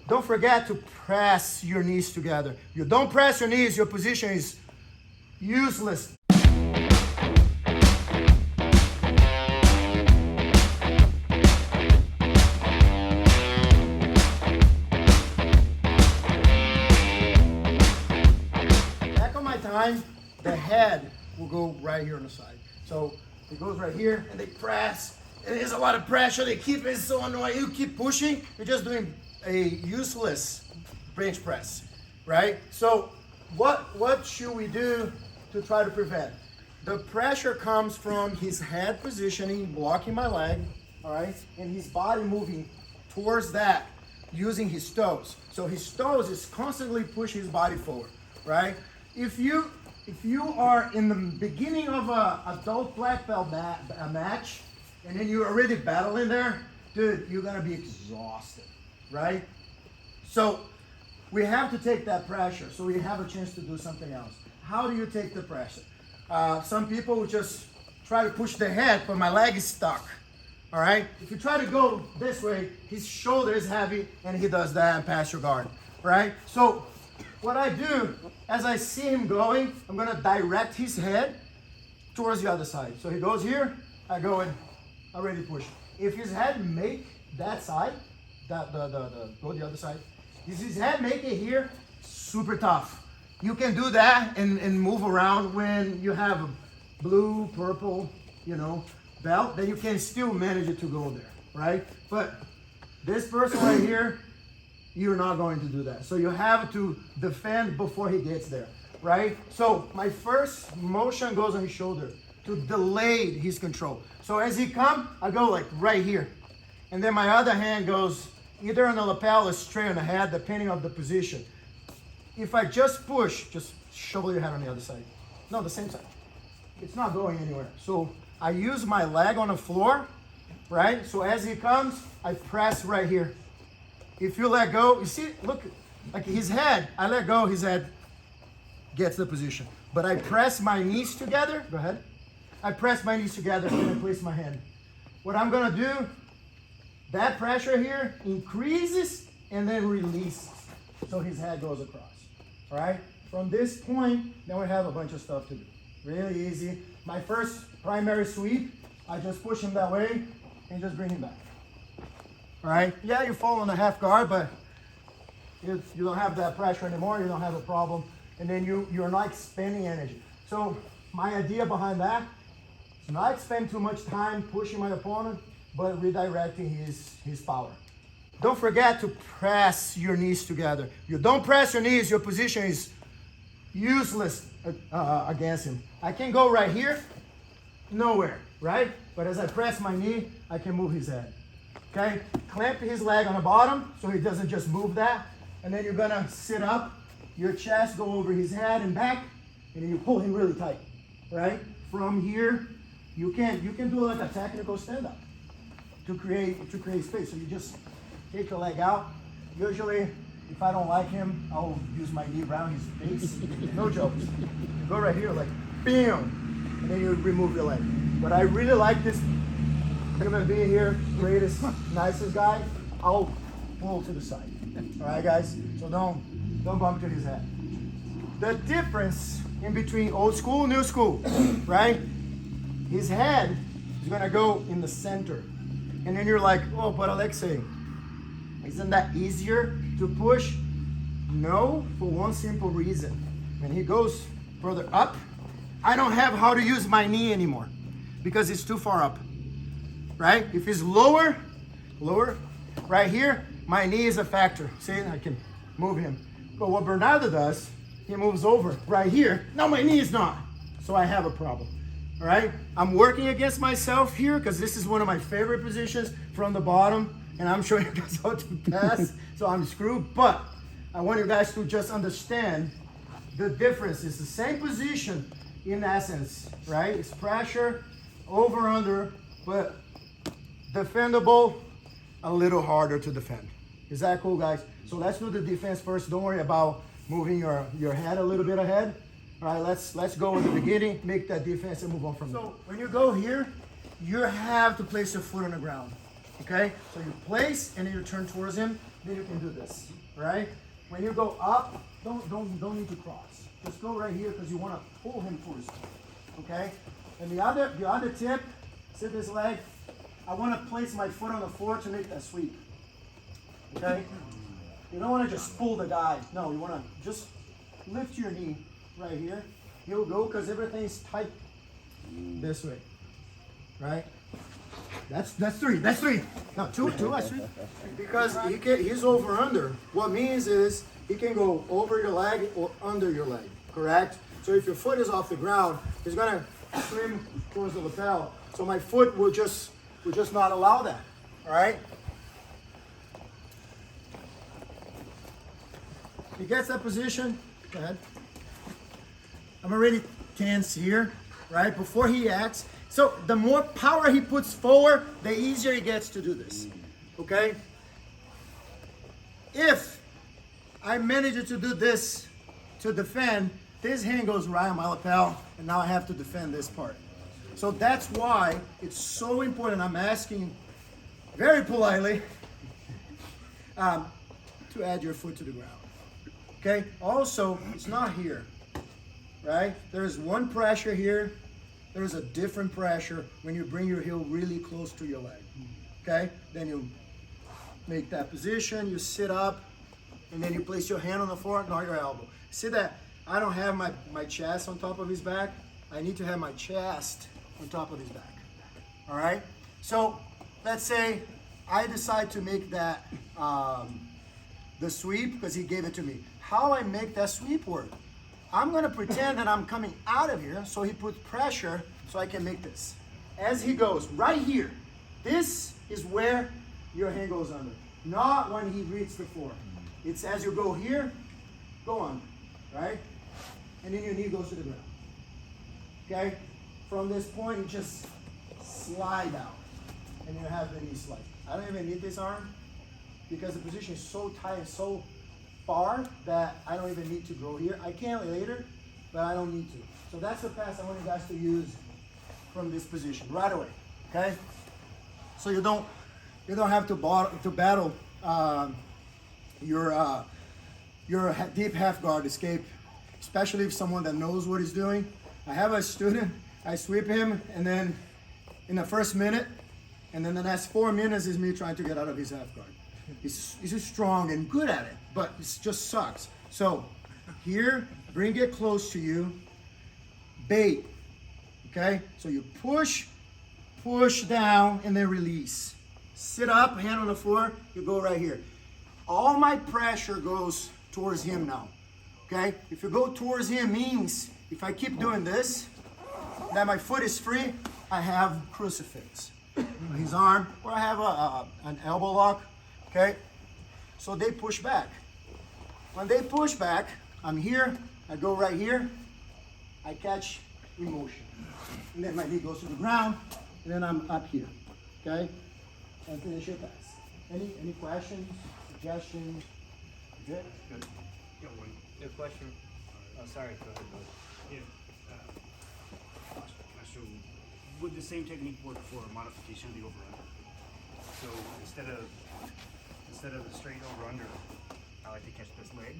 Don't forget to press your knees together. You don't press your knees, your position is useless. Back on my time, the head will go right here on the side. So it goes right here and they press. And there's a lot of pressure. They keep it so annoying. You keep pushing, you're just doing a useless bench press, right? So what should we do to try to prevent? The pressure comes from his head positioning, blocking my leg, all right? And his body moving towards that, using his toes. So his toes is constantly pushing his body forward, right? If you are in the beginning of a adult black belt match, and then you're already battling there, dude, you're gonna be exhausted, right? So we have to take that pressure so we have a chance to do something else. How do you take the pressure? Some people will just try to push the head, but my leg is stuck, all right? If you try to go this way, his shoulder is heavy, and he does that and pass your guard, right? So what I do, as I see him going, I'm gonna direct his head towards the other side. So he goes here, I go in, already push. If his head make that side, go the other side. If his head make it here, super tough. You can do that and move around when you have a blue, purple, belt, then you can still manage it to go there, right? But this person right here, you're not going to do that. So you have to defend before he gets there, right? So my first motion goes on his shoulder to delay his control. So as he comes, I go like right here. And then my other hand goes either on the lapel or straight on the head, depending on the position. If I just push, just shovel your head on the other side. No, the same side. It's not going anywhere. So I use my leg on the floor, right? So as he comes, I press right here. If you let go, you see, look, like his head, I let go, his head gets the position. But I press my knees together, go ahead. I press my knees together and I place my hand. What I'm gonna do, that pressure here increases and then releases. So his head goes across, all right? From this point, then we have a bunch of stuff to do. Really easy. My first primary sweep, I just push him that way and just bring him back. All right? Yeah, you fall on the half guard, but if you don't have that pressure anymore, you don't have a problem. And then you're not expending energy. So my idea behind that is not expend too much time pushing my opponent, but redirecting his power. Don't forget to press your knees together. You don't press your knees, your position is useless against him. I can go right here, nowhere, right? But as I press my knee, I can move his head. Okay? Clamp his leg on the bottom so he doesn't just move that. And then you're gonna sit up, your chest go over his head and back, and then you pull him really tight, right? From here, you can do like a technical stand-up to create space. So you just take your leg out. Usually, if I don't like him, I'll use my knee around his face. No jokes. You go right here, like, bam, and then you remove your leg. But I really like this human being here, greatest, nicest guy. I'll pull to the side. All right, guys? So don't bump to his head. The difference in between old school, new school, right? His head is gonna go in the center. And then you're like, oh, but Alexei, isn't that easier to push? No, for one simple reason. When he goes further up, I don't have how to use my knee anymore because it's too far up, right? If it's lower, right here, my knee is a factor. See, I can move him. But what Bernardo does, he moves over right here. Now my knee is not, so I have a problem. All right, I'm working against myself here because this is one of my favorite positions from the bottom, and I'm showing you guys how to pass, so I'm screwed. But I want you guys to just understand the difference. It's the same position in essence, right? It's pressure, over, under, but defendable, a little harder to defend. Is that cool, guys? So let's do the defense first. Don't worry about moving your head a little bit ahead. All right, let's go with the beginning, make that defense and move on from there. So when you go here, you have to place your foot on the ground. Okay? So you place and then you turn towards him, then you can do this, right? When you go up, don't need to cross. Just go right here because you want to pull him towards you. Okay? And the other tip, sit this leg. I want to place my foot on the floor to make that sweep. Okay? You don't want to just pull the guy. No, you want to just lift your knee right here. He'll go because everything's tight this way. Right? That's three. That's three. No, two. That's three. Because he's over under. What means is he can go over your leg or under your leg. Correct? So if your foot is off the ground, he's gonna swim towards the lapel. So my foot will just not allow that. All right? He gets that position. Go ahead. I'm already tense here, right? Before he acts. So the more power he puts forward, the easier he gets to do this. Okay? If I manage to do this to defend, this hand goes right on my lapel, and now I have to defend this part. So that's why it's so important. I'm asking very politely to add your foot to the ground. Okay? Also, it's not here, right? There's one pressure here. There's a different pressure when you bring your heel really close to your leg. Okay? Then you make that position, you sit up, and then you place your hand on the floor, not your elbow. See that I don't have my chest on top of his back? I need to have my chest on top of his back. All right? So let's say I decide to make that the sweep because he gave it to me. How I make that sweep work? I'm gonna pretend that I'm coming out of here, so he puts pressure so I can make this. As he goes, right here, this is where your hand goes under, not when he reaches the floor. It's as you go here, go on, right? And then your knee goes to the ground. Okay? From this point, you just slide out, and you have the knee slide. I don't even need this arm because the position is so tight and so far that I don't even need to go here. I can later, but I don't need to. So that's the pass I want you guys to use from this position right away. Okay? So you don't have to battle your deep half guard escape, especially if someone that knows what he's doing. I have a student, I sweep him, and then in the first minute, and then the next 4 minutes is me trying to get out of his half guard. He's strong and good at it, but it just sucks. So here, bring it close to you, bait, okay? So you push down, and then release. Sit up, hand on the floor, you go right here. All my pressure goes towards him now, okay? If you go towards him means, if I keep doing this, that my foot is free, I have crucifix. His arm, or I have an elbow lock, okay? So they push back. When they push back, I'm here, I go right here, I catch emotion. And then my knee goes to the ground, and then I'm up here, okay? And finish your pass. Any questions, suggestions? Good? Good. Got one. A question. Oh, sorry, go ahead, bud. Yeah. So would the same technique work for a modification of the over-under? So instead of the straight over-under, I like to catch this leg.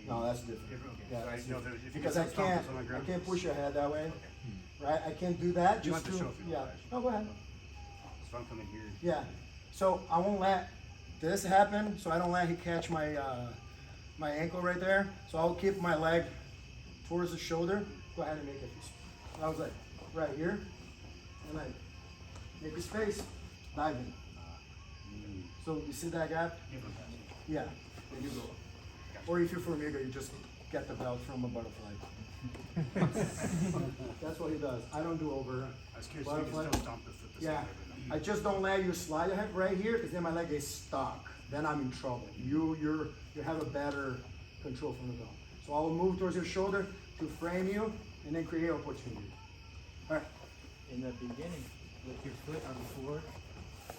No, that's different. Okay. Yeah, So that's know different. that if you Because get I some stompers on the can't ground- push your head that way, Okay. right? I can't do that. You Just have to show if you yeah. want, actually. No, go ahead. So I'm coming here. Yeah. So I won't let this happen. So I don't let him catch my my ankle right there. So I'll keep my leg towards the shoulder. Go ahead and make it. I was like right here, and I make a space, dive in. So you see that gap? Yeah. There you go. Or if you're Formiga, you just get the belt from a butterfly. That's what he does. I don't do over. I was curious if you can still stomp the foot the Yeah. same way. I just don't let you slide your hip right here because then my leg is stuck. Then I'm in trouble. You have a better control from the belt. So I'll move towards your shoulder to frame you and then create opportunity. All right. In the beginning, with your foot on the floor,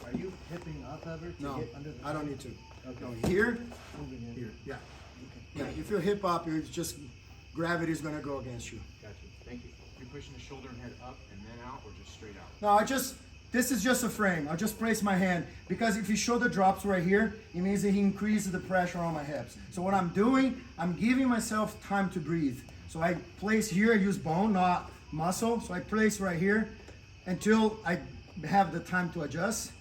are you hipping up ever to No, get under the I don't frame? need to. Okay. No, here, Moving in. here, yeah. Yeah, if you hip up, it's just gravity is gonna go against you. Gotcha. Thank you. You're pushing the shoulder and head up and then out, or just straight out? No, I just this is just a frame. I'll just place my hand because if you show the drops right here, it means that he increases the pressure on my hips. So what I'm doing, I'm giving myself time to breathe. So I place here, I use bone, not muscle. So I place right here until I have the time to adjust.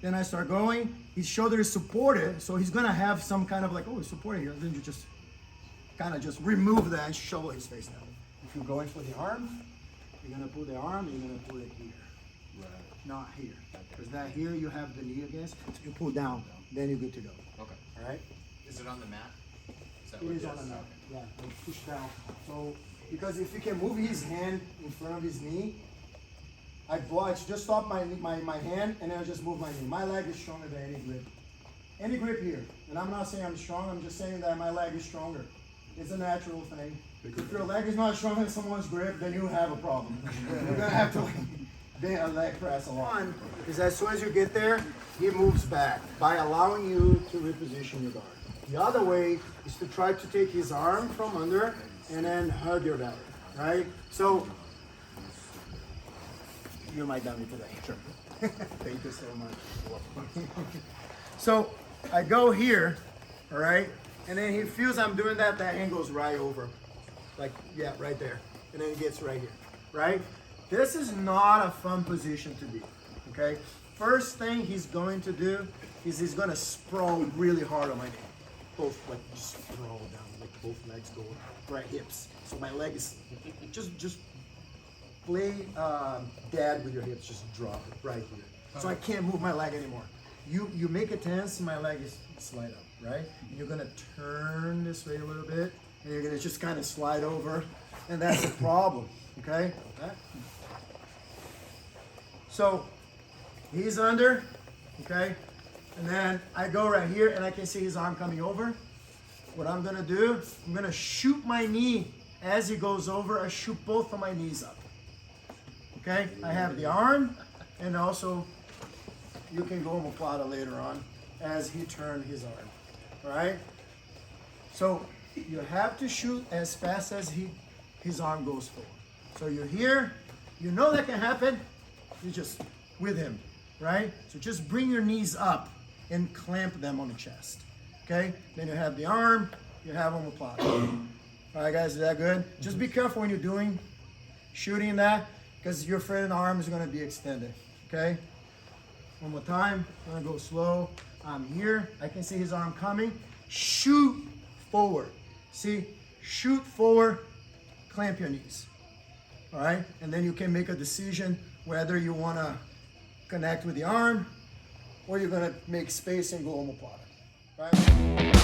Then I start going. His shoulder is supported, so he's gonna have some kind of like, oh, it's supported here. Then you just kind of just remove that and shovel his face down. If you're going for the arm, you're gonna put the arm, you're gonna put it here. Right. Not here. Because that here you have the knee against, so you pull down, then you're good to go. Okay. All right? Is it on the mat? Is It is on the mat. Yeah, like push down. So, because if you can move his hand in front of his knee, I just stop my hand and then I just move my knee. My leg is stronger than any grip. Any grip here. And I'm not saying I'm strong, I'm just saying that my leg is stronger. It's a natural thing. If your leg is not stronger than someone's grip, then you have a problem. You're gonna have to bend a leg press a lot. One is as soon as you get there, he moves back by allowing you to reposition your guard. The other way is to try to take his arm from under and then hug your belly, right? So, you're my dummy today. Sure. Thank you so much. So, I go here, all right? And then he feels I'm doing that, that hand goes right over. Like, yeah, right there. And then it gets right here, right? This is not a fun position to be, okay? First thing he's going to do is he's gonna sprawl really hard on my knee. Both, like, just sprawl down, like both legs go right hips. So my leg is, just play dead with your hips, just drop it right here. So I can't move my leg anymore. You make it tense, my leg is slide up, right? And you're gonna turn this way a little bit, and you're gonna just kind of slide over, and that's the problem, okay? So he's under, okay? And then I go right here, and I can see his arm coming over. What I'm gonna do, I'm gonna shoot my knee as he goes over. I shoot both of my knees up, okay? I have the arm, and also you can go Omoplata later on as he turns his arm, all right? So you have to shoot as fast as his arm goes forward. So you're here, you know that can happen, you just with him, right? So just bring your knees up and clamp them on the chest, okay? Then you have the arm, you have Omoplata. All right, guys, is that good? Just be careful when you're shooting that, because you're afraid the arm is gonna be extended, okay? One more time, I'm gonna go slow. I'm here, I can see his arm coming. Shoot forward. See, shoot forward, clamp your knees. All right, and then you can make a decision whether you wanna connect with the arm or you're gonna make space and go Omoplata, right?